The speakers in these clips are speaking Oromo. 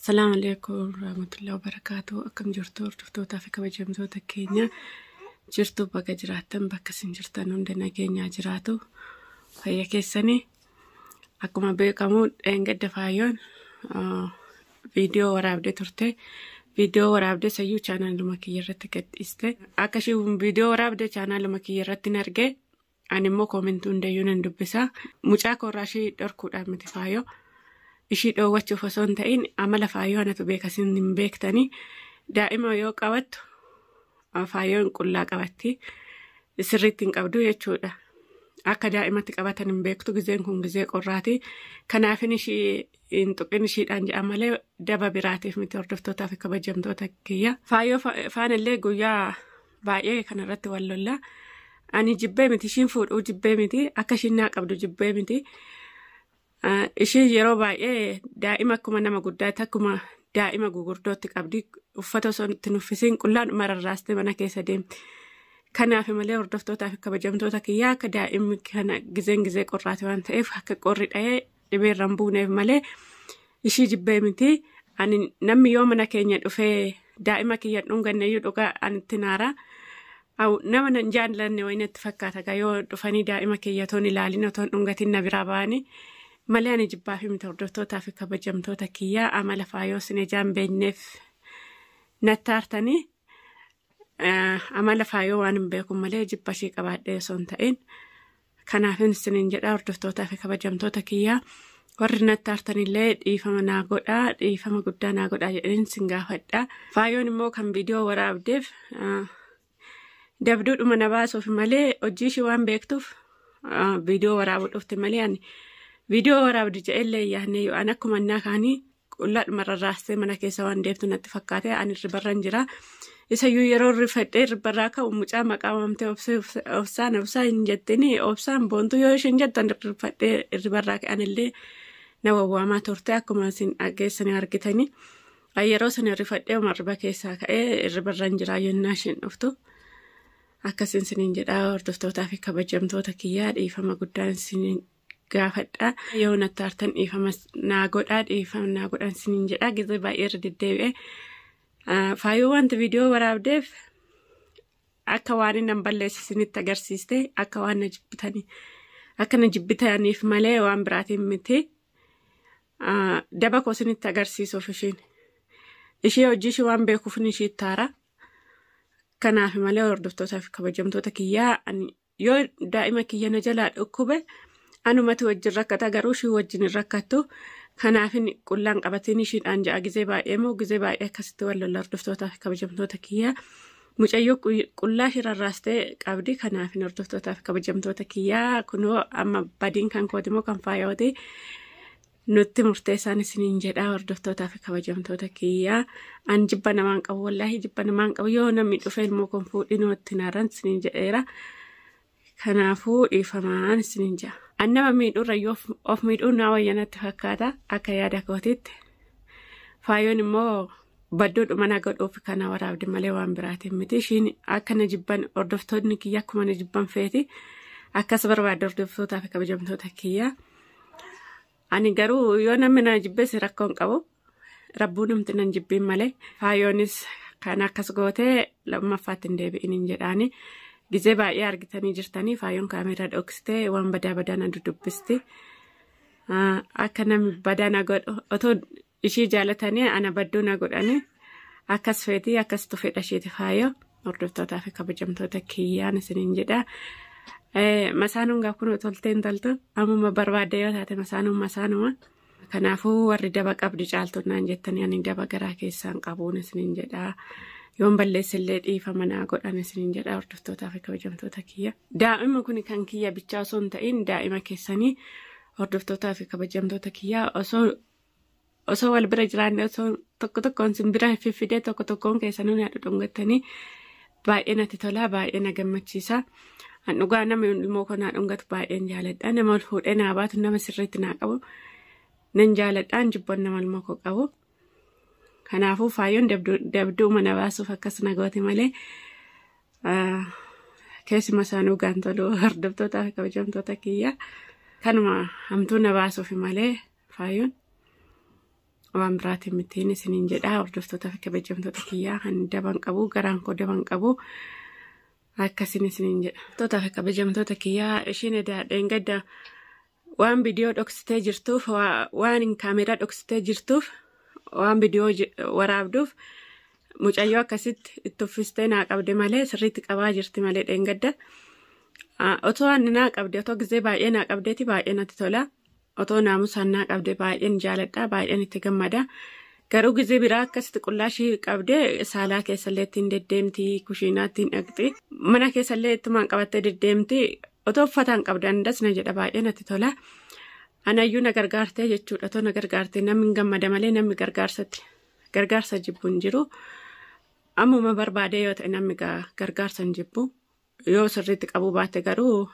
السلام عليكم ورحمة الله وبركاته. أكم جرتوا رفتوتا في كوجمتوتا كينيا جرتوا بقى جراتن بقى سنجرتن عندنا كينيا جراتو هيا كيسني أكما بيكمو إنجد فايون فيديو ورابدة ترتي فيديو ورابدة سيو channel لما كيرت كت إسته أكشي فيديو ورابدة channel لما كيرت نرجع أنا مو كومنتون ديون ندبسا مجاك وراشي دركو دامتي فايو ishii dhoowwachuuf osoo hin ta'in amala faayoo anatu beekasin hin beektanii daa'ima yoo qabattu faayoon qullaa qabatti sirriitti hin qabdu jechuudha. Akka daa'imatti qabatan hin beektu gizeen kun gizee qorraati. Kanaafin ishii hin tuqin ishiidhaan jedha malee daba biraatiif miti hordoftootaa fi kabajamtoota kiyya. Faayoo faanillee guyyaa baay'ee kanarratti wal lolla. Ani jibbee miti ishiin fuudhuu jibbee miti akka ishiin naa qabdu jibbee miti. Ishii yeroo baay'ee daa'ima akkuma nama guddaatti akkuma daa'ima gugurdootti qabdi uffata osoo itti nuffisiin qullaan mararraastee mana keessa deemti. Kanaaf malee hordoftootaa fi kabajamtoota kiyyaa akka daa'imni kana gizeen gizee qorraate waan ta'eef akka qorri dha'ee dhibeerra hin buuneef malee ishii jibbee miti. Ani namni yoo mana keenya dhufee daa'ima kiyya dhunganneeyyuu dhugaa anitti naara. Nama nan jaallanne wayina itti fakkaata yoo dhufanii daa'ima kiyya toon ilaalin otoo dhungatiin na biraa ba'anii. Malee ani jibbaa fi miti hordoftootaa fi kabajamtoota kiyyaa amala faayoo sin ijaan beekneef nattaartanii amala faayoo waan hin beekun malee jibba ishii qabaadhee osoo hin ta'in. Kanaafin sinin jedhaa hordoftootaa fi kabajamtoota kiyyaa warri nattaartanillee dhiifama naa godhaa dhiifama guddaa naa godhaa jedheen sin gaafadhaa. Faayoon immoo kan viidiyoo waraabdeef dabduudhuma na baasuuf malee hojii ishii waan beektuuf viidiyoo waraabuu dhufte malee ani. Viidiyoo waraabdi jedhellee yaadne yoo an akkuma annaa kaanii qullaa mararraastee mana keessa waan deemtu natti fakkaate ani ribarran jira. Isayyuu yeroo rifadhee ribarraa ka'u mucaa maqaa waamtee obsaan hin jettini obsaan boontuu yoo isheen jettan rifadhee ribarraa ka'anillee na wawwaamaa turte akkuma isin dhageessanii argitanii. Yeroo sana rifadhee riba keessaa ka'ee ribarran jira yennaa isheen dhuftu. Akkasiin siniin jedhaa hordoftootaa fi kabajamtoota kiyyaa dhiifama guddaan siniin gaafadhaa yoo nattaartan dhiifama naa godhaan siniin jedhaa gizee baay'ee irra deddeebi'e. Faayoo wanti viidiyoo waraabdeef akka waan hin balleessisinitti agarsiiste akka waan na jibbitanii akka na jibbitaniif malee waan biraatiin miti. Daba koo sinitti agarsiisuuf ishee hojii ishee waan beekuuf ishee taara. Kanaaf malee hordoftootaa fi kabajamtoota kiyyaa yoo daa'ima kiyya na jalaa dhukkube anumatu wajjin rakkata garuu ishii wajjin hin rakkattu. Kanaafin qullaan qabatiin ishiidhaan ja'a gizee baay'ee moo gizee baay'ee akkasitti wal lolla hordoftootaa fi kabajamtoota kiyyaa. Mucayyoo qullaa ishii rarraastee qabdi. Kanaafin hordoftootaa fi kabajamtoota kiyyaa kunoo amma badiin kan kooti moo kan faayooti nutti murteessaan isiniin jedhaa hordoftootaa fi kabajamtoota kiyyaa. An jibba namaan qabu wallaahi jibba namaan qabu yoo namni dhufeen moo kan fuudhinoo itti naaran isiniin jedheera. Kanaafuu dhiifamaan isiniin jedha. Annama miidhuurra yoo of miidhuun naa wayyanatti fakkaata akka yaada kootitti. Faayoon immoo badduudhuma na godhuuf kana waraabde malee waan biraatiin miti. Ishiin akka na jibban hordoftoonni kiyya akkuma na jibban feeti. Akkas barbaadde hordoftootaa fi kabajamtoota kiyyaa. Ani garuu yoo namni na jibbees rakkoo hin qabu. Rabbuu namti nan jibbiin malee. Faayoonis kan akkas gootee lammaffaatti hin deebi'in jedhaani. Gizee baay'ee argitanii jirtanii faayoon kaameraa dhoksitee waan badaa na dudubbisti. Akka namni badaa na godhu otoo ishii jaalatanii ana badduu na godhanii akkas feetii akkas tufedha isheeti faayoo hordoftootaa fi kabajamtoota kiyyaan isiniin jedha. Masaanuun gaafuma tolteen toltu ammuma barbaadde yoo taate masaanuma. Kanaafuu warri daba qabdi caaltunnaan jettanii ani daba garaa keessaan qabuun isiniin jedha. Yoon balleessillee dhiifama naa godhan isiniin jedhaa hordoftootaa fi kabajamtoota kiyya. Daa'ima kun kan kiyya bichaa osoo hin ta'in daa'ima keessanii hordoftootaa fi kabajamtoota kiyyaa osoo wal bira jiraanne osoo tokko tokkoon simbira fiffidee tokko tokkoon keessanuu na dhudhungattanii baay'ee natti tolaa baay'ee na gammachiisa. An dhugaa nama ilmoo koo naa dhungatu baay'een jaaladha. Nama ol fuudhee naa baatu nama sirriitti naa qabu nan jaaladhaan jibboon nama ilmoo koo qabu. Kanaafuu faayoon dabduu mana baasuuf akkas nagooti malee keessuma isaanuu gaantoluu hordoftootaa fi kabajamtoota kiyyaa kanuma hamtuu na baasuuf malee faayoon waan biraatiin mittiin isiniin jedha hordoftoota fi kabajamtoota kiyyaa kan daban qabu garaan koo daban qabu akkasin isiniin jedha. Hordoftoota fi kabajamtoota kiyyaa ishiin edaadheen gadda waan viidiyoo dhoksitee jirtuuf waan kaameraa dhoksitee jirtuuf waan viidiyoo waraabduuf mucayyoo akkasitti itti uffistee naa qabde malee sirriitti qabaa jirti malee dheengadda. Otoo ani naa qabde otoo gizee baay'ee naa qabdeeti baay'ee natti tola. Otoo naamusaan naa qabde baay'een jaaladha baay'een itti gammada. Garuu gizee biraa akkasitti qullaashii qabde saalaa keessallee ittiin deddeemti kushiinaa ittiin dhaqxi. Mana keessallee ittumaan qabattee deddeemti. Otoo uffataan qabdan dasna jedha baay'ee natti tola. Anayyuu na gargaartee jechuudha. Otoo na gargaartee namni hin gammada malee namni gargaarsa jibbu hin jiru. Ammuma barbaadee yoo ta'e namni gargaarsa hin jibbu. Yoo sirriitti qabuu baatte garuu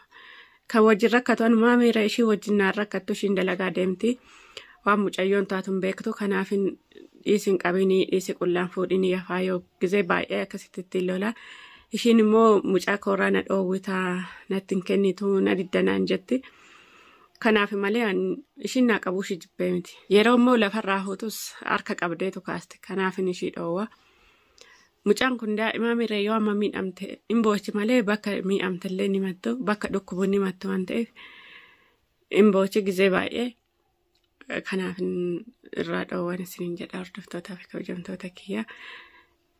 kan wajjin rakkatu anumaa miira ishii wajjin naan rakkattu ishiin dalagaa deemti. Waan mucayyoon taatu hin beektu kanaaf dhiisin qabinii dhiisi qullaan fuudhinii hafaa yoo gizee baay'ee akkasitti ittiin lola. Ishiin immoo mucaa koorraa na dhoowwitaa natti hin kennitu na diddanaan jetti. Kanaaf malee ishiin naa qabuu ishii jibbee miti. Yeroo immoo lafarraa huutus harka qabdeetu kaaste kanaaf ishii dhoowwa. Mucaan kun daa'imaa miira yoo amma miidhamte hin boochi malee bakka miidhamtellee ni mattu bakka dhukkubuun ni mattu waan ta'eef hin boochi gizee baay'ee. Kanaaf irraa dhoowwan isiniin jedha hordoftootaa fi kabajamtoota kiyyaa.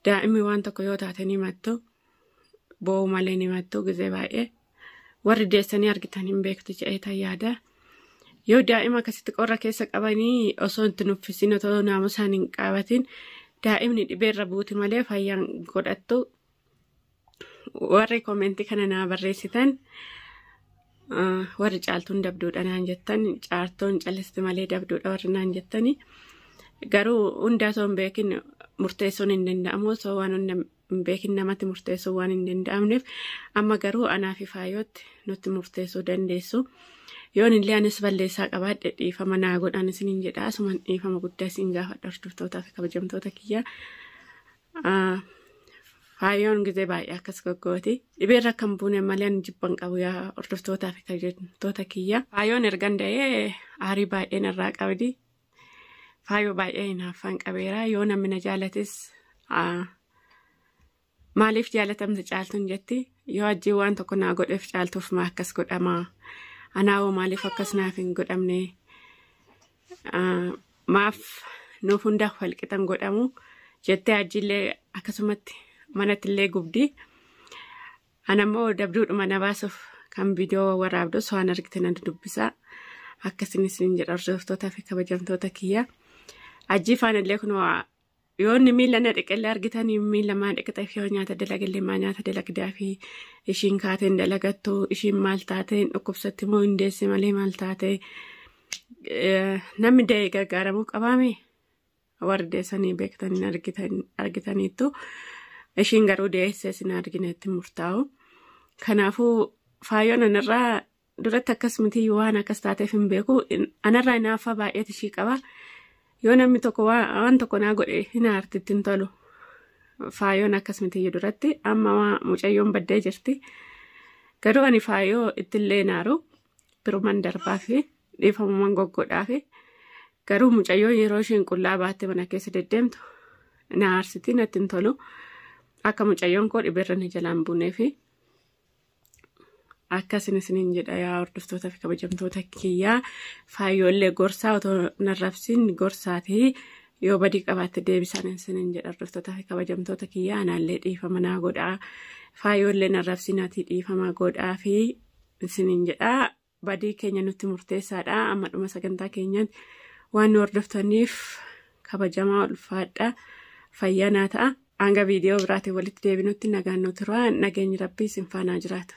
Daa'imni waan tokko yoo taate ni mattu. Boo'u malee ni mattu gizee baay'ee. Warri deessanii argitan hin beektu jedhee yaada. Yoo daa'ima akkasitti qorra keessa qabanii osoo itti nuffisin otoo naamusaan hin qabatin daa'imni dhibeerra buuti malee fayyaan godhattu. Warri koomentii kana naa barreessitan warri caaltuun dabduudha naan jettan caartoon callisti malee dabduudha warri naan jettani. Garuu hundaa osoo hin beekin murteessuun hin danda'amu osoo waan hunda hin beekin namatti murteessuu waan hin danda'amneef amma garuu anaa fi faayootti nutti murteessuu dandeessu. Yoon illee anis balleessaa qabaadhe dhiifama naa godhan isiniin jedha asuman dhiifama guddaa isin gaafadha hordoftootaa fi kabajamtoota kiyyaa. Faayoon gizee baay'ee akkas goggooti. Dhibeerra kan buune malee jibban qabu yaa hordoftootaa fi kabajamtoota kiyyaa. Faayoon ergan da'ee aarii baay'een irraa qabdi. Faayoo baay'ee hinaaffaan qabeera yoo namni na jaalates maaliif jaalatamte caaltuun jetti yoo ajjii waan tokko naa godheef caaltuuf maa akkas godhama. Anaawoo maaliif akkas naaf hin godhamne maaf nuuf hundaaf walqixan godhamu jettee ajjiillee akkasumatti manattillee gubdi. Anammoo dabduudhuma na baasuuf kan viidiyoo waraabdus waan argite nan dubbisa. Akkasinis hin jedha hordoftootaa fi kabajamtoota kiyyaa. Ajjii faanillee kun yoo inni miila na dhiqillee argitanii miila maa dhiqxeef yoo nyaata dalagallee maa nyaata dalagdaa fi ishiin kaateen dalagattu ishiin maal taateen dhukkubsatti moo hin deesse malee maal taate namni da'ee gargaaramuu qabaame warri deessanii beektanii argitaniittu ishiin garuu deessee sin argineetti murtaa'u. Kanaafuu faayoon anarraa duratti akkas miti waan akkas taateef hin beeku anarraa hinaaffaa baay'eet ishii qaba. Yoo namni tokko waan tokko naa godhe hin aartitti hin tolu. Faayoon akkas miti duratti amma mucayyoon baddee jirti. Garuu ani faayoo ittillee naaru biruman darbaa fi dhiifamuman goggodhaa fi garuu mucayyoo yeroo isheen qullaa baatte mana keessa deddeemtu na aarsiti natti hin tolu. Akka mucayyoon koo dhibeerra ni jalaan buunee fi akkasin isiniin jedha yaa hordoftoota fi kabajamtoota kiyyaa. Faayyoollee gorsaa otoo narrabsin gorsaatii yoo badii qabaatte deebisaan isiniin jedha hordoftoota fi kabajamtoota kiyyaa. Anaallee dhiifama naa godhaa. Faayyoollee narrabsinaatii dhiifama godhaa fi isiniin jedha. Badii keenya nutti murteessaadha. Amma dhuma sagantaa keenyatti waan nu hordoftaniif kabajamaa ulfaadha. Fayyaa naa ta'a. Hanga viidiyoo biraatiin walitti deebinutti nagaan nu turaa. Nageenyi Rabbii isin faanaa jiraata.